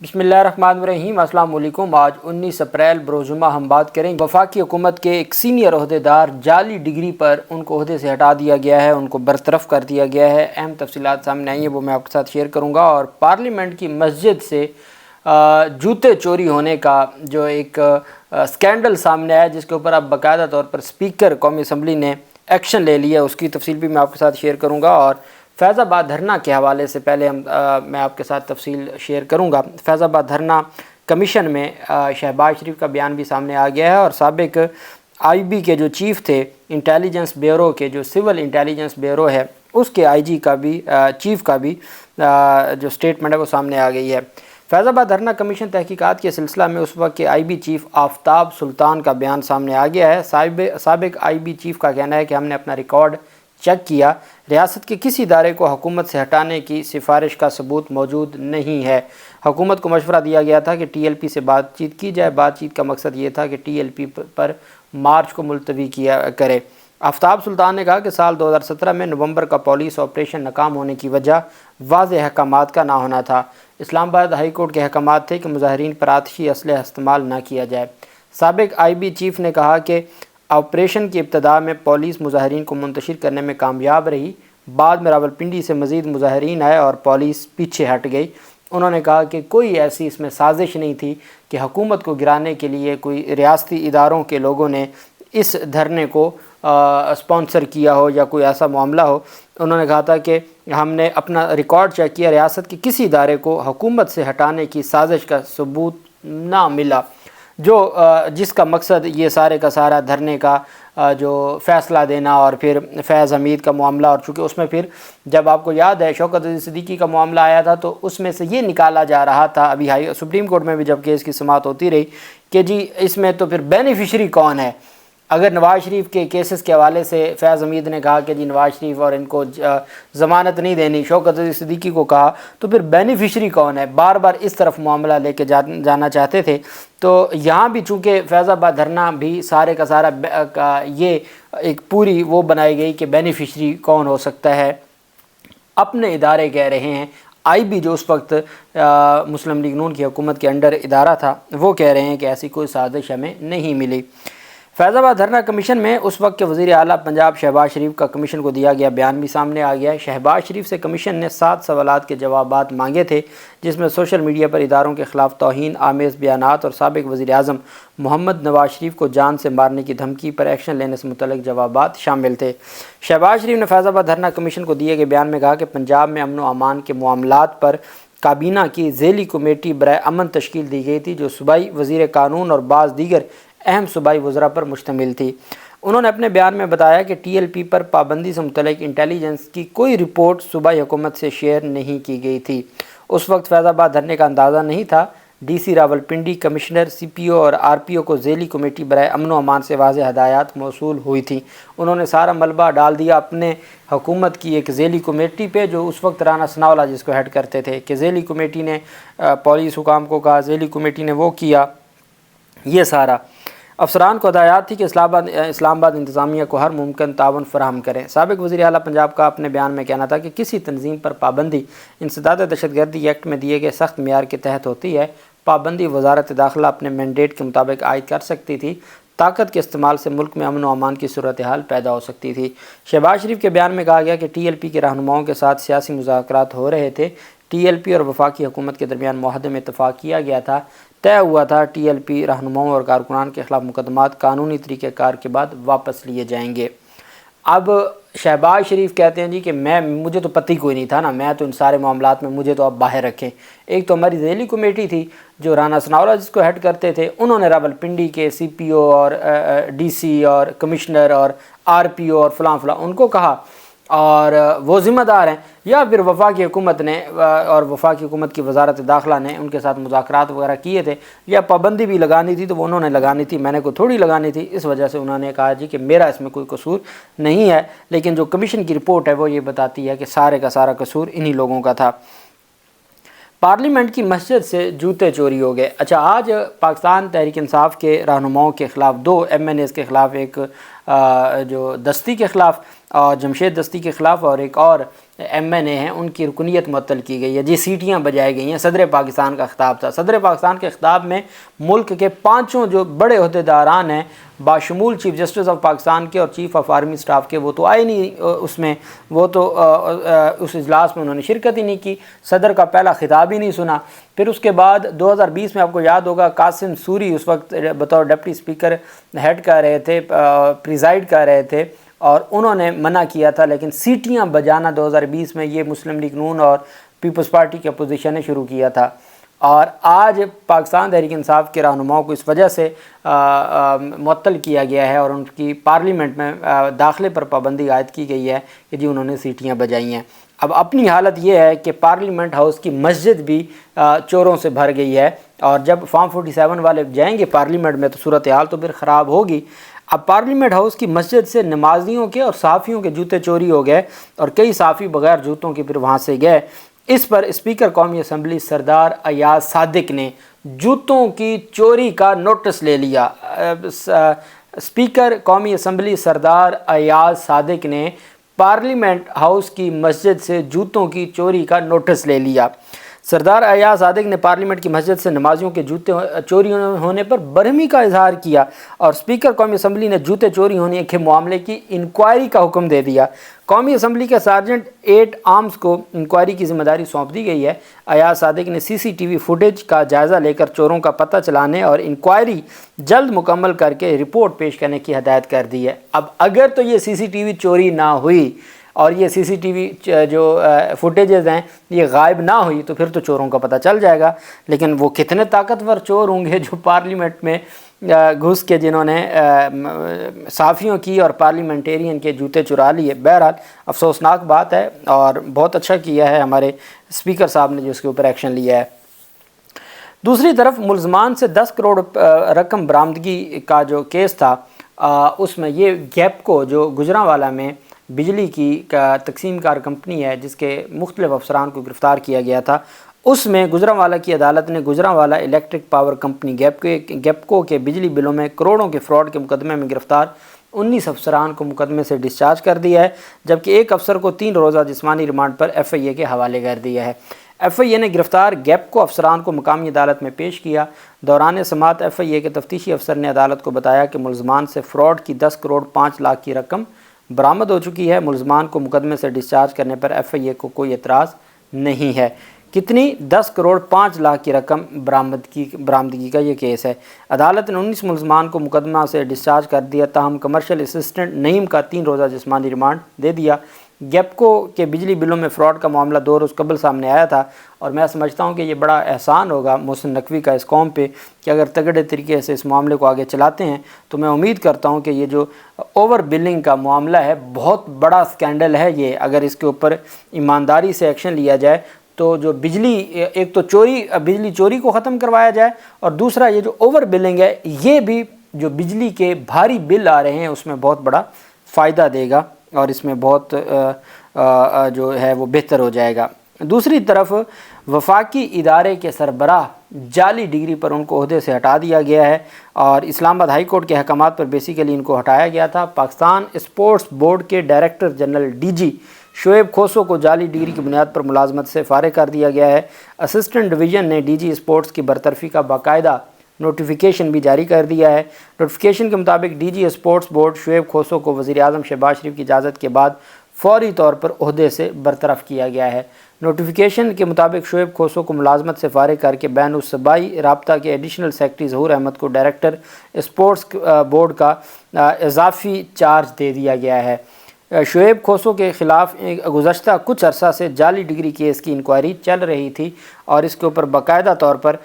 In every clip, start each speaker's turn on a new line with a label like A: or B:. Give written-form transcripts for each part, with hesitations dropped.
A: بسم اللہ الرحمن الرحیم۔ السلام علیکم۔ آج 19 اپریل بروز جمعہ ہم بات کریں گے وفاقی حکومت کے ایک سینئر عہدیدار جعلی ڈگری پر ان کو عہدے سے ہٹا دیا گیا ہے، ان کو برطرف کر دیا گیا ہے۔ اہم تفصیلات سامنے آئی ہیں، وہ میں آپ کے ساتھ شیئر کروں گا۔ اور پارلیمنٹ کی مسجد سے جوتے چوری ہونے کا جو ایک سکینڈل سامنے آیا، جس کے اوپر اب باقاعدہ طور پر اسپیکر قومی اسمبلی نے ایکشن لے لیا، اس کی تفصیل بھی میں آپ کے ساتھ شیئر کروں گا۔ اور فیض آباد دھرنا کے حوالے سے پہلے میں آپ کے ساتھ تفصیل شیئر کروں گا۔ فیض آباد دھرنا کمیشن میں شہباز شریف کا بیان بھی سامنے آ گیا ہے، اور سابق آئی بی کے جو چیف تھے انٹیلیجنس بیورو کے، جو سول انٹیلیجنس بیورو ہے، اس کے آئی جی کا بھی چیف کا بھی جو سٹیٹمنٹ ہے وہ سامنے آ گئی ہے۔ فیض آباد دھرنا کمیشن تحقیقات کے سلسلہ میں اس وقت کے آئی بی چیف آفتاب سلطان کا بیان سامنے آ گیا ہے۔ سابق آئی بی چیف کا کہنا ہے کہ ہم نے اپنا ریکارڈ چیک کیا، ریاست کے کسی ادارے کو حکومت سے ہٹانے کی سفارش کا ثبوت موجود نہیں ہے۔ حکومت کو مشورہ دیا گیا تھا کہ ٹی ایل پی سے بات چیت کی جائے۔ بات چیت کا مقصد یہ تھا کہ ٹی ایل پی پر مارچ کو ملتوی کیا کرے۔ آفتاب سلطان نے کہا کہ سال 2017 میں نومبر کا پولیس آپریشن ناکام ہونے کی وجہ واضح احکامات کا نہ ہونا تھا۔ اسلام آباد ہائی کورٹ کے احکامات تھے کہ مظاہرین پر آتشی اسلحہ استعمال نہ کیا جائے۔ سابق آئی بی چیف نے کہا کہ آپریشن کی ابتدا میں پولیس مظاہرین کو منتشر کرنے میں کامیاب رہی، بعد میں راولپنڈی سے مزید مظاہرین آئے اور پولیس پیچھے ہٹ گئی۔ انہوں نے کہا کہ کوئی ایسی اس میں سازش نہیں تھی کہ حکومت کو گرانے کے لیے کوئی ریاستی اداروں کے لوگوں نے اس دھرنے کو اسپانسر کیا ہو یا کوئی ایسا معاملہ ہو۔ انہوں نے کہا تھا کہ ہم نے اپنا ریکارڈ چیک کیا، ریاست کے کسی ادارے کو حکومت سے ہٹانے کی سازش کا ثبوت نہ ملا، جس کا مقصد یہ سارے کا سارا دھرنے کا جو فیصلہ دینا اور پھر فیض حمید کا معاملہ، اور چونکہ اس میں پھر جب آپ کو یاد ہے شوکت عزیز صدیقی کا معاملہ آیا تھا تو اس میں سے یہ نکالا جا رہا تھا، ابھی سپریم کورٹ میں بھی جب کیس کی سماعت ہوتی رہی، کہ جی اس میں تو پھر بینیفیشری کون ہے۔ اگر نواز شریف کے کیسز کے حوالے سے فیض حمید نے کہا کہ جی نواز شریف اور ان کو ضمانت نہیں دینی، شوکت عزیز صدیقی کو کہا، تو پھر بینیفیشری کون ہے؟ بار بار اس طرف معاملہ لے کے جانا چاہتے تھے۔ تو یہاں بھی چونکہ فیض آباد دھرنا بھی سارے کا سارا یہ ایک پوری وہ بنائی گئی کہ بینیفیشری کون ہو سکتا ہے۔ اپنے ادارے کہہ رہے ہیں، آئی بی جو اس وقت مسلم لیگ نون کی حکومت کے انڈر ادارہ تھا، وہ کہہ رہے ہیں کہ ایسی کوئی سازش ہمیں نہیں ملی۔ فیض آباد دھرنا کمیشن میں اس وقت کے وزیر اعلیٰ پنجاب شہباز شریف کا کمیشن کو دیا گیا بیان بھی سامنے آ گیا ہے۔ شہباز شریف سے کمیشن نے 7 سوالات کے جوابات مانگے تھے، جس میں سوشل میڈیا پر اداروں کے خلاف توہین آمیز بیانات اور سابق وزیر اعظم محمد نواز شریف کو جان سے مارنے کی دھمکی پر ایکشن لینے سے متعلق جوابات شامل تھے۔ شہباز شریف نے فیض آباد دھرنا کمیشن کو دیے گئے بیان میں کہا کہ پنجاب میں امن و امان کے معاملات پر کابینہ کی ذیلی کمیٹی برائے امن تشکیل دی گئی تھی، جو صوبائی وزیر قانون اور بعض دیگر اہم صوبائی وزراء پر مشتمل تھی۔ انہوں نے اپنے بیان میں بتایا کہ ٹی ایل پی پر پابندی سے متعلق انٹیلیجنس کی کوئی رپورٹ صوبائی حکومت سے شیئر نہیں کی گئی تھی۔ اس وقت فیض آباد دھرنے کا اندازہ نہیں تھا۔ ڈی سی راولپنڈی، کمشنر، سی پی او اور آر پی او کو ذیلی کمیٹی برائے امن و امان سے واضح ہدایات موصول ہوئی تھیں۔ انہوں نے سارا ملبہ ڈال دیا اپنے حکومت کی ایک ذیلی کمیٹی پہ، جو اس وقت رانا ثناءاللہ جس کو ہیڈ کرتے تھے، کہ ذیلی کمیٹی نے پولیس حکام کو کہا، ذیلی کمیٹی نے وہ کیا۔ یہ سارا افسران کو ہدایات تھی کہ اسلام آباد انتظامیہ کو ہر ممکن تعاون فراہم کریں۔ سابق وزیر اعلیٰ پنجاب کا اپنے بیان میں کہنا تھا کہ کسی تنظیم پر پابندی انسداد دہشت گردی ایکٹ میں دیے گئے سخت معیار کے تحت ہوتی ہے۔ پابندی وزارت داخلہ اپنے مینڈیٹ کے مطابق عائد کر سکتی تھی۔ طاقت کے استعمال سے ملک میں امن و امان کی صورتحال پیدا ہو سکتی تھی۔ شہباز شریف کے بیان میں کہا گیا کہ ٹی ایل پی کے رہنماؤں کے ساتھ سیاسی مذاکرات ہو رہے تھے۔ ٹی ایل پی اور وفاقی حکومت کے درمیان معاہدے میں اتفاق کیا گیا تھا، طے ہوا تھا ٹی ایل پی رہنماؤں اور کارکنان کے خلاف مقدمات قانونی طریقہ کار کے بعد واپس لیے جائیں گے۔ اب شہباز شریف کہتے ہیں جی کہ مجھے تو پتہ ہی کوئی نہیں تھا نا، میں تو ان سارے معاملات میں، مجھے تو آپ باہر رکھیں۔ ایک تو ہماری ذیلی کمیٹی تھی جو رانا ثناءاللہ جس کو ہیڈ کرتے تھے، انہوں نے راولپنڈی کے سی پی او اور ڈی سی اور کمشنر اور آر پی او اور فلاں ان کو کہا، اور وہ ذمہ دار ہیں، یا پھر وفاقی حکومت نے اور وفاقی حکومت کی وزارت داخلہ نے ان کے ساتھ مذاکرات وغیرہ کیے تھے، یا پابندی بھی لگانی تھی تو وہ انہوں نے لگانی تھی، میں نے کوئی تھوڑی لگانی تھی۔ اس وجہ سے انہوں نے کہا جی کہ میرا اس میں کوئی قصور نہیں ہے، لیکن جو کمیشن کی رپورٹ ہے وہ یہ بتاتی ہے کہ سارے کا سارا قصور انہی لوگوں کا تھا۔ پارلیمنٹ کی مسجد سے جوتے چوری ہو گئے۔ اچھا، آج پاکستان تحریک انصاف کے رہنماؤں کے خلاف، 2 ایم این ایز کے خلاف ایک جو دستی کے خلاف اور جمشید دستی کے خلاف اور ایک اور MNA ہیں ان کی رکنیت معطل کی گئی ہے جی، سیٹیاں بجائی گئی ہیں۔ صدر پاکستان کا خطاب تھا، صدر پاکستان کے خطاب میں ملک کے 5 جو بڑے عہدیداران ہیں باشمول چیف جسٹس آف پاکستان کے اور چیف آف آرمی سٹاف کے، وہ تو آئے نہیں اس میں، وہ تو اس اجلاس میں انہوں نے شرکت ہی نہیں کی، صدر کا پہلا خطاب ہی نہیں سنا۔ پھر اس کے بعد 2020 میں آپ کو یاد ہوگا قاسم سوری اس وقت بطور ڈپٹی اسپیکر ہیڈ کر رہے تھے، پریزائڈ کر رہے تھے، اور انہوں نے منع کیا تھا، لیکن سیٹیاں بجانا 2020 میں یہ مسلم لیگ نون اور پیپلز پارٹی کی اپوزیشن نے شروع کیا تھا۔ اور آج پاکستان تحریک انصاف کے رہنماؤں کو اس وجہ سے معطل کیا گیا ہے اور ان کی پارلیمنٹ میں داخلے پر پابندی عائد کی گئی ہے کہ جی انہوں نے سیٹیاں بجائی ہیں۔ اب اپنی حالت یہ ہے کہ پارلیمنٹ ہاؤس کی مسجد بھی چوروں سے بھر گئی ہے، اور جب فارم 47 والے جائیں گے پارلیمنٹ میں تو صورتحال تو پھر خراب ہوگی۔ اب پارلیمنٹ ہاؤس کی مسجد سے نمازیوں کے اور صحافیوں کے جوتے چوری ہو گئے، اور کئی صحافی بغیر جوتوں کے پھر وہاں سے گئے۔ اس پر اسپیکر قومی اسمبلی سردار ایاز صادق نے جوتوں کی چوری کا نوٹس لے لیا۔ اسپیکر قومی اسمبلی سردار ایاز صادق نے پارلیمنٹ ہاؤس کی مسجد سے جوتوں کی چوری کا نوٹس لے لیا۔ سردار ایاز صادق نے پارلیمنٹ کی مسجد سے نمازیوں کے جوتے چوری ہونے پر برہمی کا اظہار کیا، اور اسپیکر قومی اسمبلی نے جوتے چوری ہونے کے معاملے کی انکوائری کا حکم دے دیا۔ قومی اسمبلی کے سارجنٹ 8 آرمز کو انکوائری کی ذمہ داری سونپ دی گئی ہے۔ ایاز صادق نے CCTV فوٹیج کا جائزہ لے کر چوروں کا پتہ چلانے اور انکوائری جلد مکمل کر کے رپورٹ پیش کرنے کی ہدایت کر دی ہے۔ اب اگر تو یہ CCTV چوری نہ ہوئی اور یہ CCTV جو فوٹیجز ہیں یہ غائب نہ ہوئی تو پھر تو چوروں کا پتہ چل جائے گا، لیکن وہ کتنے طاقتور چور ہوں گے جو پارلیمنٹ میں گھس کے جنہوں نے صحافیوں کی اور پارلیمنٹیرین کے جوتے چرا لیے۔ بہرحال افسوسناک بات ہے، اور بہت اچھا کیا ہے ہمارے اسپیکر صاحب نے جو اس کے اوپر ایکشن لیا ہے۔ دوسری طرف ملزمان سے 10 کروڑ رقم برآمدگی کا جو کیس تھا، اس میں یہ گیپ کو جو گجرانوالہ میں بجلی کی تقسیم کار کمپنی ہے جس کے مختلف افسران کو گرفتار کیا گیا تھا، اس میں گجرانوالہ کی عدالت نے گجرانوالہ الیکٹرک پاور کمپنی گیپکو کے بجلی بلوں میں کروڑوں کے فراڈ کے مقدمے میں گرفتار 19 افسران کو مقدمے سے ڈسچارج کر دیا ہے، جبکہ ایک افسر کو 3 روزہ جسمانی ریمانڈ پر FIA کے حوالے کر دیا ہے۔ FIA نے گرفتار گیپکو افسران کو مقامی عدالت میں پیش کیا۔ دوران سماعت FIA کے تفتیشی افسر نے عدالت کو بتایا کہ ملزمان سے فراڈ کی 10 کروڑ 5 لاکھ کی رقم برآمد ہو چکی ہے۔ ملزمان کو مقدمے سے ڈسچارج کرنے پر FIA کو کوئی اعتراض نہیں ہے۔ کتنی 10 کروڑ 5 لاکھ کی رقم برآمدگی کا یہ کیس ہے۔ عدالت نے 19 ملزمان کو مقدمہ سے ڈسچارج کر دیا، تاہم کمرشل اسسٹنٹ نعیم کا 3 روزہ جسمانی ریمانڈ دے دیا۔ گیپکو کے بجلی بلوں میں فراڈ کا معاملہ 2 روز قبل سامنے آیا تھا، اور میں سمجھتا ہوں کہ یہ بڑا احسان ہوگا محسن نقوی کا اس قوم پہ کہ اگر تگڑے طریقے سے اس معاملے کو آگے چلاتے ہیں تو میں امید کرتا ہوں کہ یہ جو اوور بلنگ کا معاملہ ہے بہت بڑا سکینڈل ہے یہ، اگر اس کے اوپر ایمانداری سے ایکشن لیا جائے تو جو بجلی ایک تو بجلی چوری کو ختم کروایا جائے، اور دوسرا یہ جو اوور بلنگ ہے یہ بھی جو بجلی کے بھاری بل آ رہے ہیں اس میں بہت بڑا فائدہ دے گا، اور اس میں بہت جو ہے وہ بہتر ہو جائے گا۔ دوسری طرف وفاقی ادارے کے سربراہ جعلی ڈگری پر ان کو عہدے سے ہٹا دیا گیا ہے، اور اسلام آباد ہائی کورٹ کے احکامات پر بیسیکلی ان کو ہٹایا گیا تھا۔ پاکستان اسپورٹس بورڈ کے director general DG Shoaib Khoso کو جعلی ڈگری کی بنیاد پر ملازمت سے فارغ کر دیا گیا ہے۔ اسسٹنٹ ڈویژن نے DG اسپورٹس کی برطرفی کا باقاعدہ نوٹیفیکیشن بھی جاری کر دیا ہے۔ نوٹیفیکیشن کے مطابق DG sports board Shoaib Khoso کو وزیر اعظم شہباز شریف کی اجازت کے بعد فوری طور پر عہدے سے برطرف کیا گیا ہے۔ نوٹیفیکیشن کے مطابق شعیب کھوسو کو ملازمت سے فارغ کر کے بین الصوبائی رابطہ کے ایڈیشنل سیکرٹری ظہور احمد کو ڈائریکٹر اسپورٹس بورڈ کا اضافی چارج دے دیا گیا ہے۔ شعیب کھوسو کے خلاف گزشتہ کچھ عرصہ سے جعلی ڈگری کیس کی انکوائری چل رہی تھی، اور اس کے اوپر باقاعدہ طور پر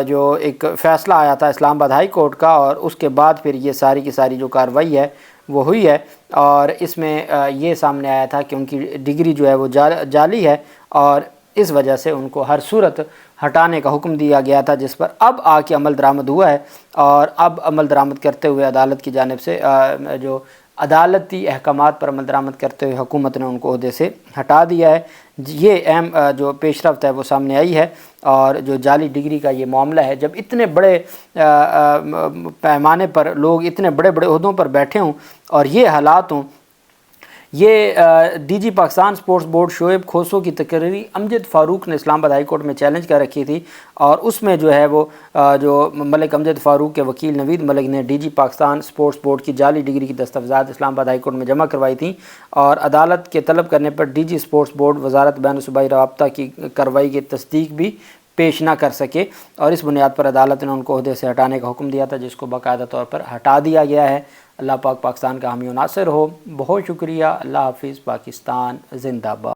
A: جو ایک فیصلہ آیا تھا اسلام آباد ہائی کورٹ کا، اور اس کے بعد پھر یہ ساری کی ساری جو کارروائی ہے وہ ہوئی ہے، اور اس میں یہ سامنے آیا تھا کہ ان کی ڈگری جو ہے وہ جعلی ہے، اور اس وجہ سے ان کو ہر صورت ہٹانے کا حکم دیا گیا تھا، جس پر اب آ کے عمل درآمد ہوا ہے، اور اب عمل درآمد کرتے ہوئے عدالت کی جانب سے جو عدالتی احکامات پر عمل درآمد کرتے ہوئے حکومت نے ان کو عہدے سے ہٹا دیا ہے۔ یہ اہم جو پیش رفت ہے وہ سامنے آئی ہے، اور جو جعلی ڈگری کا یہ معاملہ ہے، جب اتنے بڑے پیمانے پر لوگ اتنے بڑے بڑے عہدوں پر بیٹھے ہوں اور یہ حالات ہوں۔ یہ D G Pakistan sports board Shoaib Khoso کی تقرری امجد فاروق نے اسلام آباد ہائی کورٹ میں چیلنج کر رکھی تھی، اور اس میں جو ہے وہ جو ملک امجد فاروق کے وکیل نوید ملک نے D G Pakistan sports board کی جعلی ڈگری کی دستاویزات اسلام آباد ہائی کورٹ میں جمع کروائی تھیں، اور عدالت کے طلب کرنے پر ڈی جی سپورٹس بورڈ وزارت بین الصوبائی رابطہ کی کارروائی کی تصدیق بھی پیش نہ کر سکے، اور اس بنیاد پر عدالت نے ان کو عہدے سے ہٹانے کا حکم دیا تھا، جس کو باقاعدہ طور پر ہٹا دیا گیا ہے۔ اللہ پاک پاکستان کا حامی و ناصر ہو۔ بہت شکریہ۔ اللہ حافظ۔ پاکستان زندہ باد۔